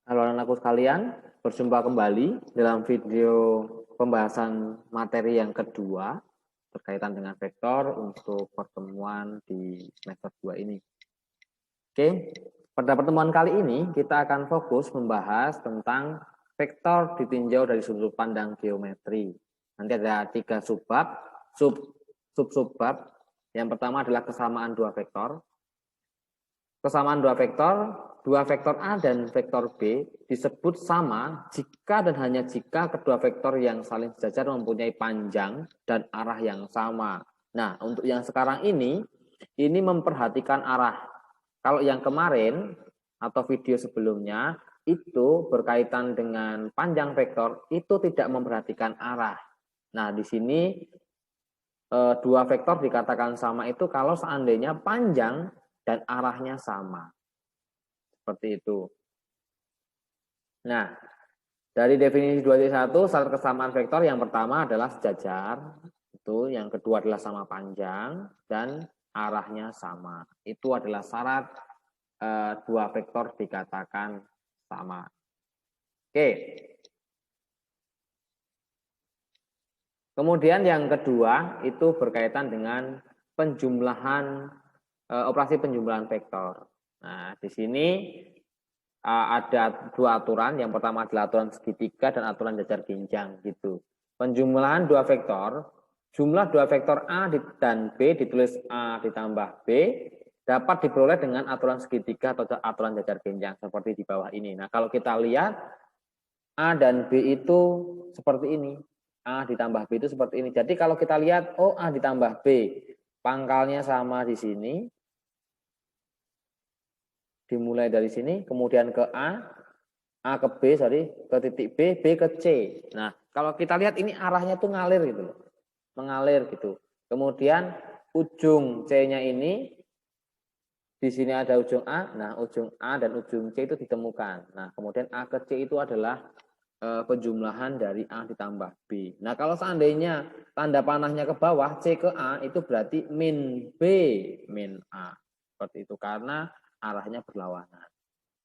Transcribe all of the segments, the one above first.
Halo anak-anakku sekalian, berjumpa kembali dalam video pembahasan materi yang kedua berkaitan dengan vektor untuk pertemuan di semester 2 ini. Oke, pada pertemuan kali ini kita akan fokus membahas tentang vektor ditinjau dari sudut pandang geometri. Nanti ada 3 subbab. Subbab. Yang pertama adalah kesamaan dua vektor. Kesamaan dua vektor A dan vektor B disebut sama jika dan hanya jika kedua vektor yang saling sejajar mempunyai panjang dan arah yang sama. Nah, untuk yang sekarang ini memperhatikan arah. Kalau yang kemarin atau video sebelumnya itu berkaitan dengan panjang vektor, itu tidak memperhatikan arah. Nah, di sini dua vektor dikatakan sama itu kalau seandainya panjang dan arahnya sama. Seperti itu. Nah, dari definisi 2.1, syarat kesamaan vektor yang pertama adalah sejajar. Itu, yang kedua adalah sama panjang dan arahnya sama. Itu adalah syarat dua vektor dikatakan sama. Oke. Kemudian yang kedua itu berkaitan dengan penjumlahan operasi penjumlahan vektor. Nah, di sini ada dua aturan. Yang pertama adalah aturan segitiga dan aturan jajar ginjang gitu. Penjumlahan dua vektor, jumlah dua vektor A dan B ditulis A ditambah B dapat diperoleh dengan aturan segitiga atau aturan jajar ginjang seperti di bawah ini. Nah, kalau kita lihat A dan B itu seperti ini. A ditambah B itu seperti ini. Jadi kalau kita lihat, oh A ditambah B, pangkalnya sama di sini, dimulai dari sini, kemudian ke A ke B, ke titik B, B ke C. Nah, kalau kita lihat ini arahnya tuh ngalir gitu loh. Mengalir gitu. Kemudian ujung C-nya ini, di sini ada ujung A, nah ujung A dan ujung C itu ditemukan. Nah, kemudian A ke C itu adalah penjumlahan dari A ditambah B. Nah, kalau seandainya tanda panahnya ke bawah, C ke A, itu berarti min B, min A. Seperti itu, karena arahnya berlawanan.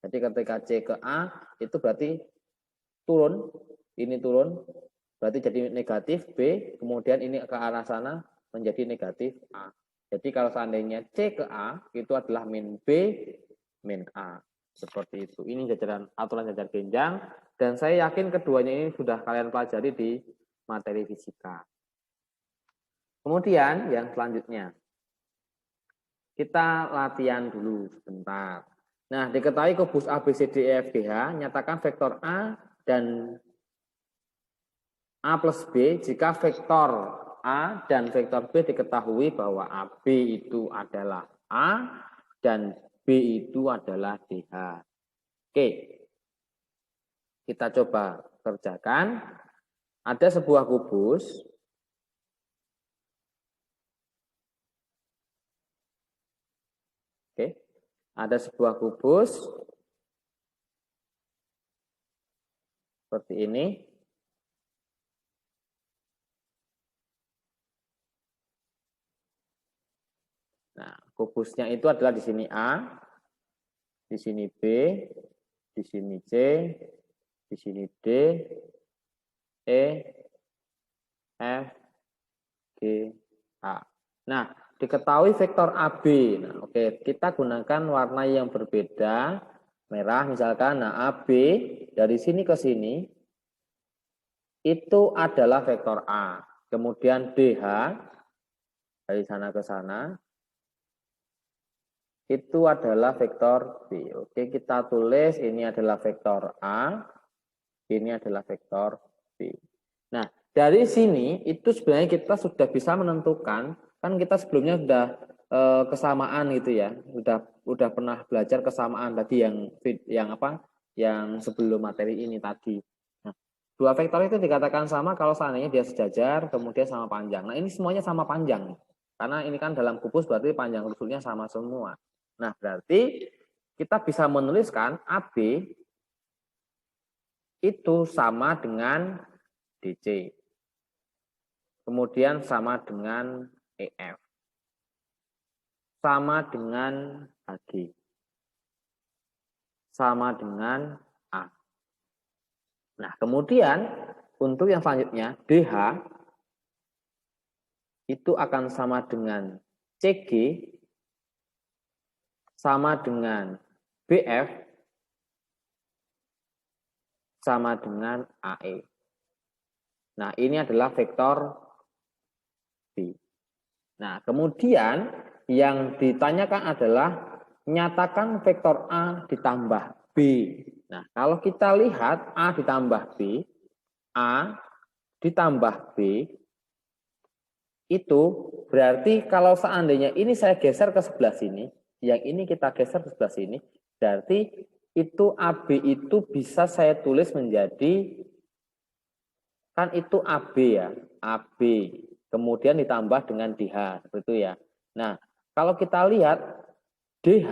Jadi ketika C ke A, itu berarti turun, ini turun, berarti jadi negatif B, kemudian ini ke arah sana menjadi negatif A. Jadi kalau seandainya C ke A, itu adalah min B, min A. Seperti itu. Ini jajaran aturan jajar genjang, dan saya yakin keduanya ini sudah kalian pelajari di materi fisika. Kemudian yang selanjutnya, kita latihan dulu sebentar. Nah, diketahui kubus A, B, C, D, E, F, G, H, nyatakan vektor A dan A plus B jika vektor A dan vektor B diketahui bahwa AB itu adalah A dan B itu adalah DH. Oke, kita coba kerjakan. Ada sebuah kubus. Oke, ada sebuah kubus seperti ini. Nah, kubusnya itu adalah di sini A, di sini B, di sini C, di sini D, E, F, G, H. Nah, diketahui vektor AB. Nah, oke, kita gunakan warna yang berbeda, merah misalkan. Nah, AB dari sini ke sini itu adalah vektor A. Kemudian DH dari sana ke sana itu adalah vektor B. Oke, kita tulis ini adalah vektor A, ini adalah vektor B. Nah, dari sini itu sebenarnya kita sudah bisa menentukan, kan kita sebelumnya sudah kesamaan gitu ya, udah pernah belajar kesamaan tadi yang sebelum materi ini tadi. Nah, dua vektor itu dikatakan sama kalau seandainya dia sejajar, kemudian sama panjang. Nah, ini semuanya sama panjang, karena ini kan dalam kubus berarti panjang rusulnya sama semua. Nah, berarti kita bisa menuliskan AB itu sama dengan DC. Kemudian sama dengan EF. Sama dengan HG. Sama dengan AG. Nah, kemudian untuk yang selanjutnya, DH itu akan sama dengan CG sama dengan BF sama dengan AE. Nah, ini adalah vektor B. Nah, kemudian yang ditanyakan adalah nyatakan vektor A ditambah B. Nah, kalau kita lihat A ditambah B, A ditambah B, itu berarti kalau seandainya ini saya geser ke sebelah sini, yang ini kita geser ke sebelah sini, berarti itu AB itu bisa saya tulis menjadi, kan itu AB ya, AB, kemudian ditambah dengan DH, seperti itu ya. Nah, kalau kita lihat DH,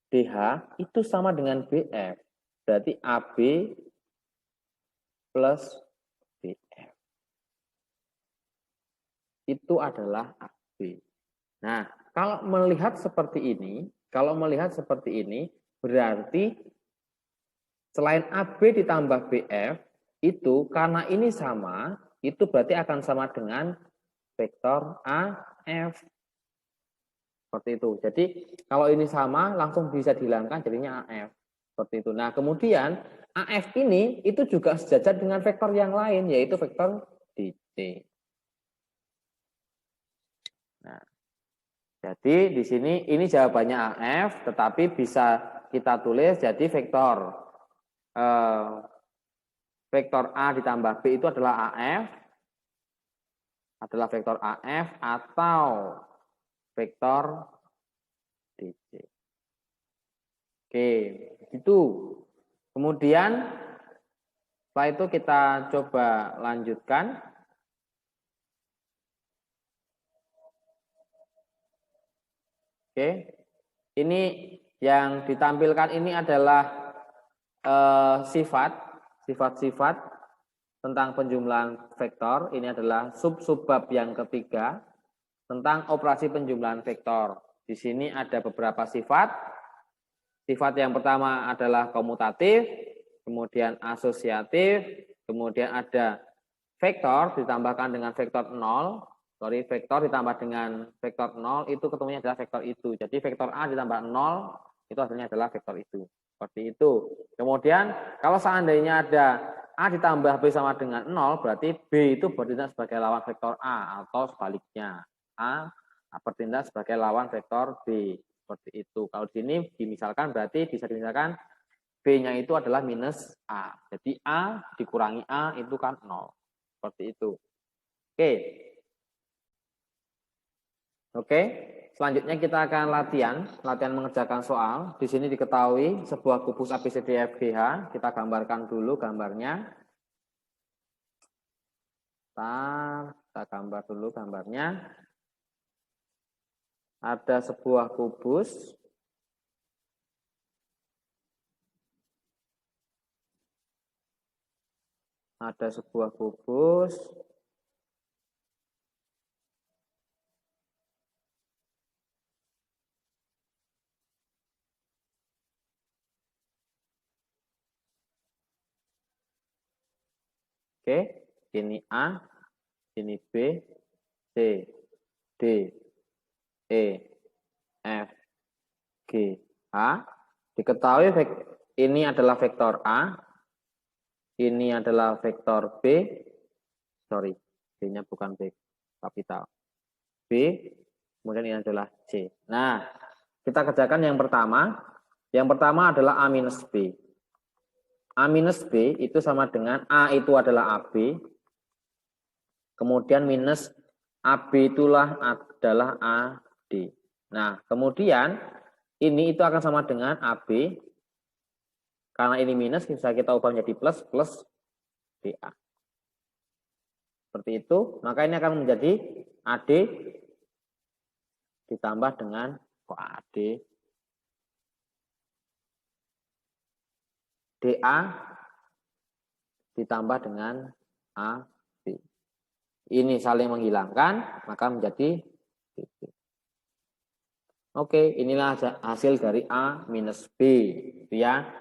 DH itu sama dengan BF, berarti AB plus BF. Itu adalah AB. Nah, kalau melihat seperti ini, berarti selain AB ditambah BF, itu karena ini sama, itu berarti akan sama dengan vektor AF. Seperti itu. Jadi, kalau ini sama, langsung bisa dihilangkan, jadinya AF. Seperti itu. Nah, kemudian AF ini, itu juga sejajar dengan vektor yang lain, yaitu vektor DC. Nah, jadi di sini ini jawabannya AF, tetapi bisa kita tulis jadi vektor A ditambah B itu adalah AF, vektor AF atau vektor DC. Oke, itu. Kemudian setelah itu kita coba lanjutkan. Oke, ini yang ditampilkan ini adalah sifat-sifat tentang penjumlahan vektor. Ini adalah sub-subbab yang ketiga tentang operasi penjumlahan vektor. Di sini ada beberapa sifat. Sifat yang pertama adalah komutatif, kemudian asosiatif, kemudian ada vektor ditambahkan dengan vektor 0. Vektor ditambah dengan vektor 0 itu ketemunya adalah vektor itu. Jadi vektor A ditambah 0 itu hasilnya adalah vektor itu. Seperti itu. Kemudian kalau seandainya ada A ditambah B sama dengan 0, berarti B itu bertindak sebagai lawan vektor A atau sebaliknya. A bertindak sebagai lawan vektor B. Seperti itu. Kalau di sini dimisalkan berarti bisa dimisalkan B-nya itu adalah minus A. Jadi A dikurangi A itu kan 0. Seperti itu. Oke. Oke, selanjutnya kita akan latihan mengerjakan soal. Di sini diketahui sebuah kubus ABCDFGH. Kita gambarkan dulu gambarnya. Kita gambar dulu gambarnya. Ada sebuah kubus. Ada sebuah kubus. Oke, ini A, ini B, C, D, E, F, G, H. Diketahui ini adalah vektor A, ini adalah vektor B, sorry, B-nya bukan B, kapital. B, kemudian ini adalah C. Nah, kita kerjakan yang pertama. Yang pertama adalah A minus B. A minus B itu sama dengan A itu adalah AB, kemudian minus AB itulah adalah AD. Nah, kemudian ini itu akan sama dengan AB, karena ini minus bisa kita ubah menjadi plus, plus DA. Seperti itu, maka ini akan menjadi AD ditambah dengan AD. DA ditambah dengan AB. Ini saling menghilangkan, maka menjadi DB. Oke, inilah hasil dari A minus B. Gitu ya.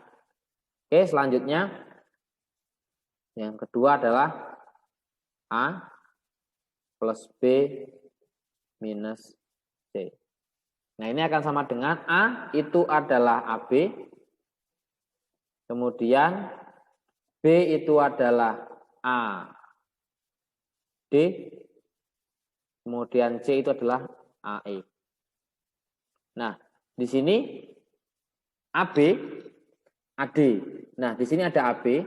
Oke, selanjutnya Yang kedua adalah A plus B minus C. Nah, ini akan sama dengan A itu adalah AB, kemudian B itu adalah A D, kemudian C itu adalah AE. Nah, di sini AB, AD. Nah, di sini ada AB.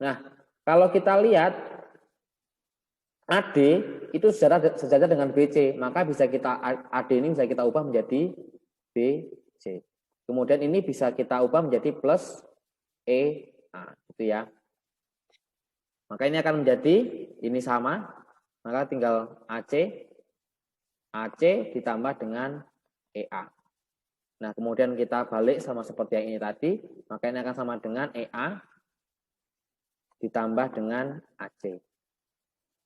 Nah, kalau kita lihat AD itu sejajar dengan BC, maka bisa kita AD ini bisa kita ubah menjadi BC. Kemudian ini bisa kita ubah menjadi plus EA, gitu ya. Maka ini akan menjadi ini sama, maka tinggal AC ditambah dengan EA. Nah, kemudian kita balik sama seperti yang ini tadi, maka ini akan sama dengan EA ditambah dengan AC.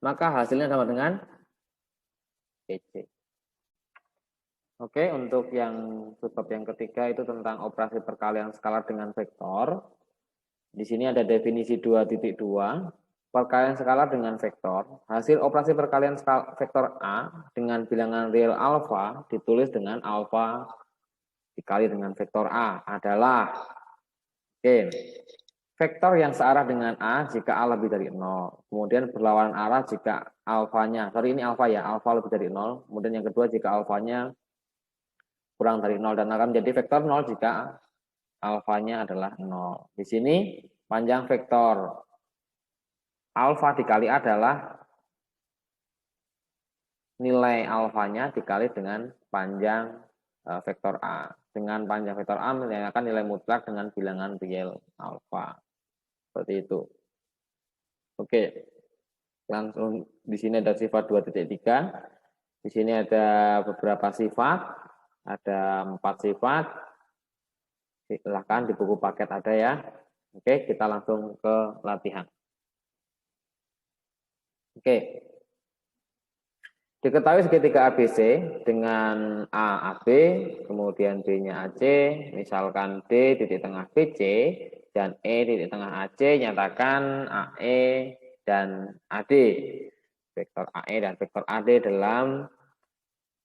Maka hasilnya sama dengan EC. Oke, untuk yang bab yang ketiga itu tentang operasi perkalian skalar dengan vektor. Di sini ada definisi 2.2, perkalian skalar dengan vektor. Hasil operasi perkalian vektor A dengan bilangan real alfa ditulis dengan alfa dikali dengan vektor A adalah vektor yang searah dengan A jika A lebih dari 0. Kemudian berlawanan arah jika alfanya, ini alfa ya, alfa lebih dari 0. Kemudian yang kedua jika alfanya kurang dari 0 dan akan menjadi vektor 0 jika alfanya adalah 0. Di sini panjang vektor alfa dikali A adalah nilai alfanya dikali dengan panjang vektor A. Dengan panjang vektor A menandakan nilai mutlak dengan bilangan real alfa. Seperti itu. Oke. Langsung di sini ada sifat 2.3. Di sini ada beberapa sifat. Ada 4 sifat. Silahkan di buku paket ada ya. Oke, kita langsung ke latihan. Oke. Diketahui segitiga ABC dengan A AB, kemudian B-nya AC, misalkan D titik tengah BC dan E titik tengah AC, nyatakan AE dan AD. Vektor AE dan vektor AD dalam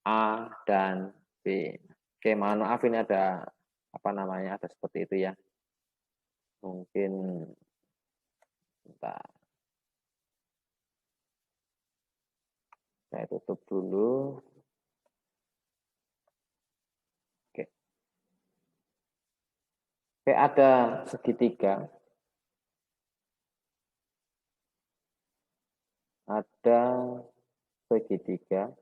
A dan B. Oke, mohon maaf ini ada ada seperti itu ya. Mungkin bentar. Saya tutup dulu. Oke. Oke, ada segitiga. Ada segitiga.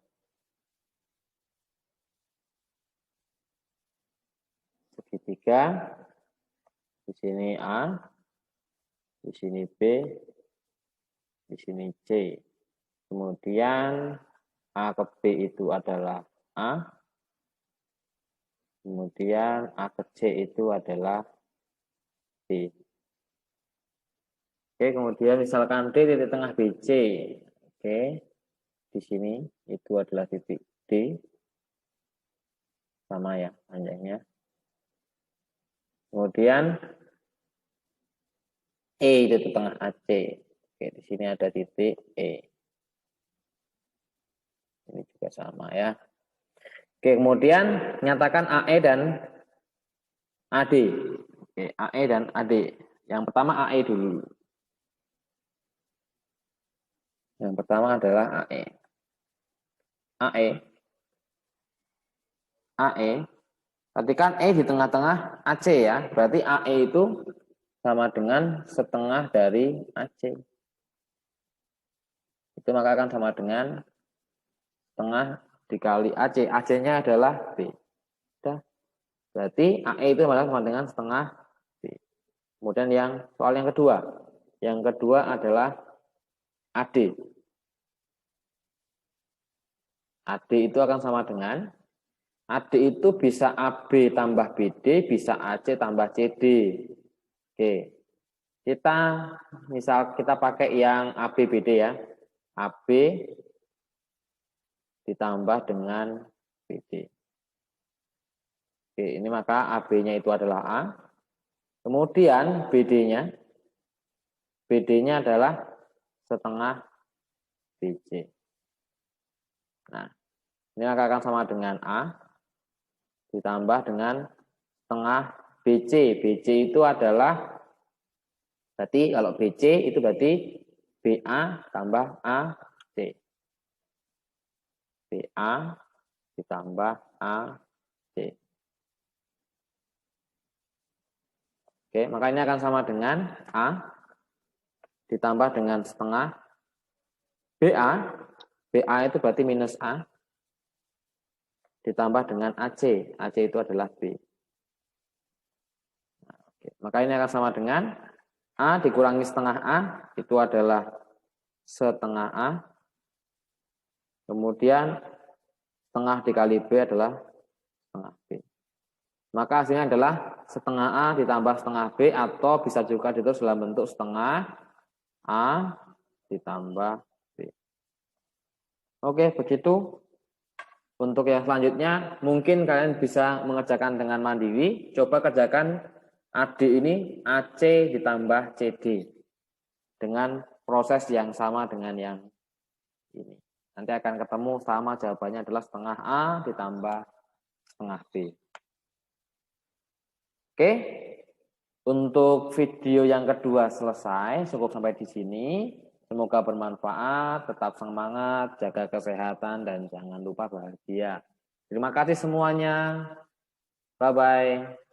Segitiga. Di sini A, di sini B, di sini C. Kemudian A ke B itu adalah A. Kemudian A ke C itu adalah B. Oke, kemudian misalkan D titik tengah BC. Oke, di sini itu adalah titik D. Sama ya panjangnya. Kemudian E titik tengah AC. Oke, di sini ada titik E. Ini juga sama ya. Oke, kemudian nyatakan AE dan AD. Oke, AE dan AD. Yang pertama AE dulu. Yang pertama adalah AE. AE. Berarti kan E di tengah-tengah AC ya. Berarti AE itu sama dengan setengah dari AC. Itu maka akan sama dengan setengah dikali AC. AC-nya adalah B. Sudah. Berarti AE itu sama dengan setengah B. Kemudian soal yang kedua. Yang kedua adalah AD. AD itu akan sama dengan AD itu bisa AB tambah BD, bisa AC tambah CD. Oke. Kita pakai yang AB BD ya. AB ditambah dengan BD. Oke, ini maka AB-nya itu adalah A. Kemudian BD-nya BD-nya adalah setengah BC. Nah, ini akan sama dengan A ditambah dengan setengah BC. BC itu adalah, berarti kalau BC itu berarti BA tambah AC. BA ditambah AC. Oke, maka ini akan sama dengan A ditambah dengan setengah BA. BA itu berarti minus A ditambah dengan AC. AC itu adalah B. Nah, oke. Maka ini akan sama dengan A dikurangi setengah A, itu adalah setengah A. Kemudian setengah dikali B adalah setengah B. Maka hasilnya adalah setengah A ditambah setengah B, atau bisa juga ditulis dalam bentuk setengah A ditambah B. Oke, begitu. Untuk yang selanjutnya, mungkin kalian bisa mengerjakan dengan mandiri. Coba kerjakan AD ini AC ditambah CD dengan proses yang sama dengan yang ini. Nanti akan ketemu sama, jawabannya adalah setengah A ditambah setengah B. Oke, untuk video yang kedua selesai, cukup sampai di sini. Semoga bermanfaat, tetap semangat, jaga kesehatan, dan jangan lupa bahagia. Terima kasih semuanya. Bye-bye.